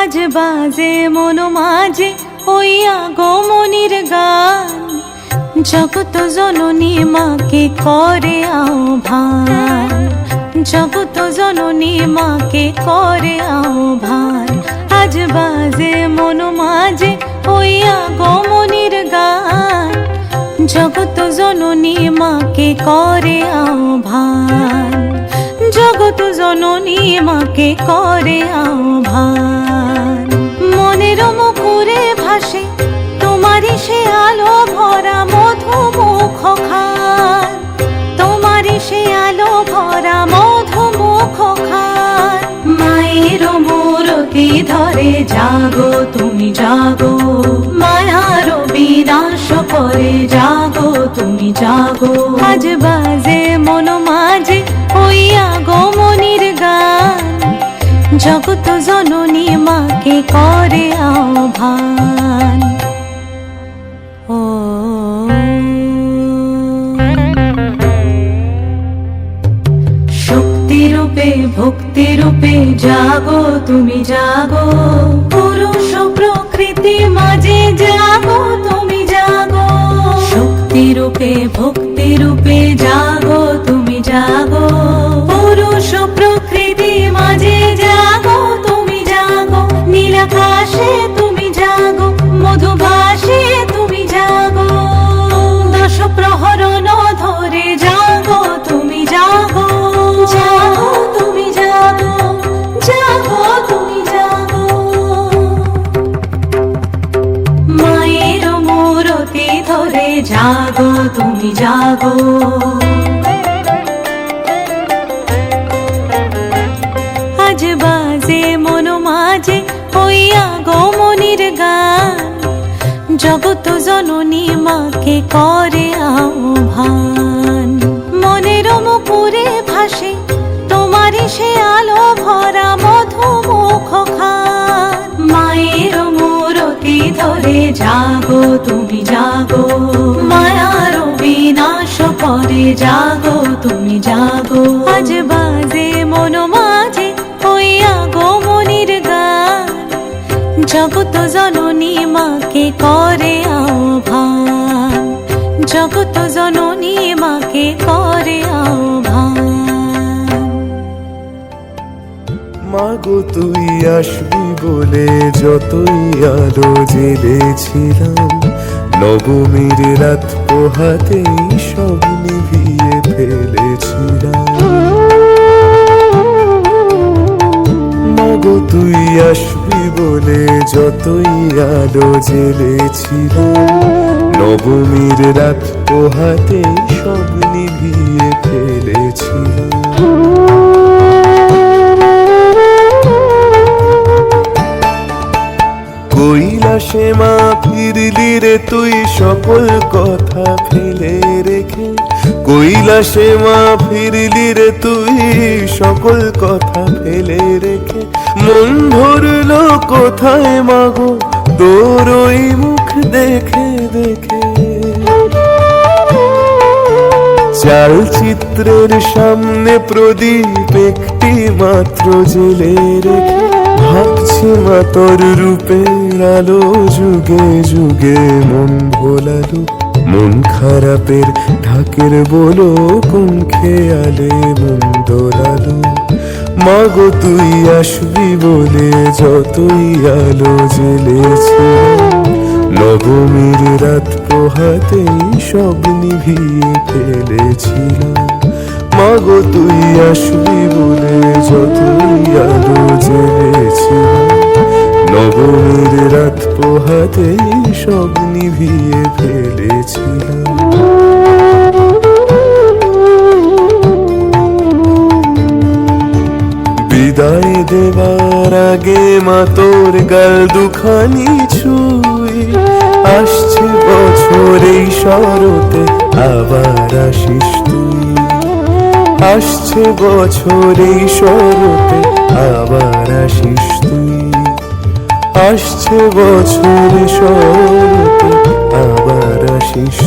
আজ বাজে মন মাঝে ওই আগমনীর গান, জগত জননী মাকে করে আহ্বান, জগত জননী মাকে করে আহ্বান। আজ বাজে মন মাঝে ওই আগমনীর গান, জগত জননী মাকে করে আহ্বান, জগত জননী মাকে করে আহ্বান। মনের মুখরে ভাসে তোমারই সে আলো ভরা মধুমুখ খান, তোমারই সে আলো ভরা মধুমুখ খান। মায়ের মূরতি ধরে জাগো তুমি জাগো, মায়ার বিনাশ করে জাগো তুমি জাগো। আজ বাজে মন মাঝে ওই আগমনীর গান, জগত জননী মাকে করে আহ্বান। ও শক্তি রূপে ভক্তি রূপে জাগো তুমি জাগো, পুরুষ প্রকৃতি মাঝে জাগো তুমি জাগো। শক্তি রূপে ভক্তি রূপে জাগো তুমি জাগো, পুরুষ প্রকৃতি মাঝে জাগো তুমি জাগো। নীলাকাশে তুমি জাগো, মধুভাসে তুমি জাগো, দশ প্রহরণ ধরে জাগো তুমি জাগো, জাগো তুমি জাগো, জাগো তুমি জাগো। মায়ের মূরতি ধরে জাগো তুমি জাগো। আজ বাজে মন মাঝে ওই আগমনীর গান, জগত জননী মাকে করে আহ্বান। মনের মুখরে ভাসে তোমারই সে আলো ভরা মধুমুখ খান। মায়ের মূরতি ধরে জাগো তুমি জাগো, মায়ার বিনাশ করে জাগো তুমি জাগো। আজ বাজে মন মাঝে ওই আগমনীর গান, জগত জননী মাকে করে আহ্বান, জগত জননী মাকে করে আহ্বান। মাগো তুই আসবি বলে যতই আলো জেলেছিলাম, নবমীর রাত পোহাতেই সব নিভিয়ে ফেলেছিলাম। মাগো তুই আসবি বলে যতই আলো জেলেছিলাম, নবমীর রাত পোহাতেই সব নিভিয়ে ফেলেছিলাম। কৈলাসে মা ফিরলি রে তুই সকল কথা ফেলে রেখে, কৈলাসে মা ফিরলি রে তুই সকল কথা ফেলে রেখে। মন ধরলো কোথায় মাগো তোর ওই মুখ দেখে দেখে, চালচিত্রের সামনে প্রদীপ একটি মাত্র জেলে রেখে। ভাবছি মা তোর রূপের আলো যুগে যুগে মন ভোলালো, মন খারাপের ঢাকের বলো কোন খেয়ালে মন দোলালো। মাগো তুই আসবি বলে যতই আলো জ্বেলেছিলাম, নবমীর রাত পোহাতেই সব নিভিয়ে ফেলেছিলাম। মাগো তুই আসবি বলে যতই আলো জ্বেলেছিলাম, নবমীর রাত পোহাতেই সব নিভিয়ে ফেলেছিলাম। বিদায় দেবার আগে মা তোর গাল দুখানি ছুঁই, আসছে বছর এই শরতে আবার আসিস তুই। আসছে বছর এই শরতে আবার আসিস তুই, আসছে বছর শরতে আবার আসিস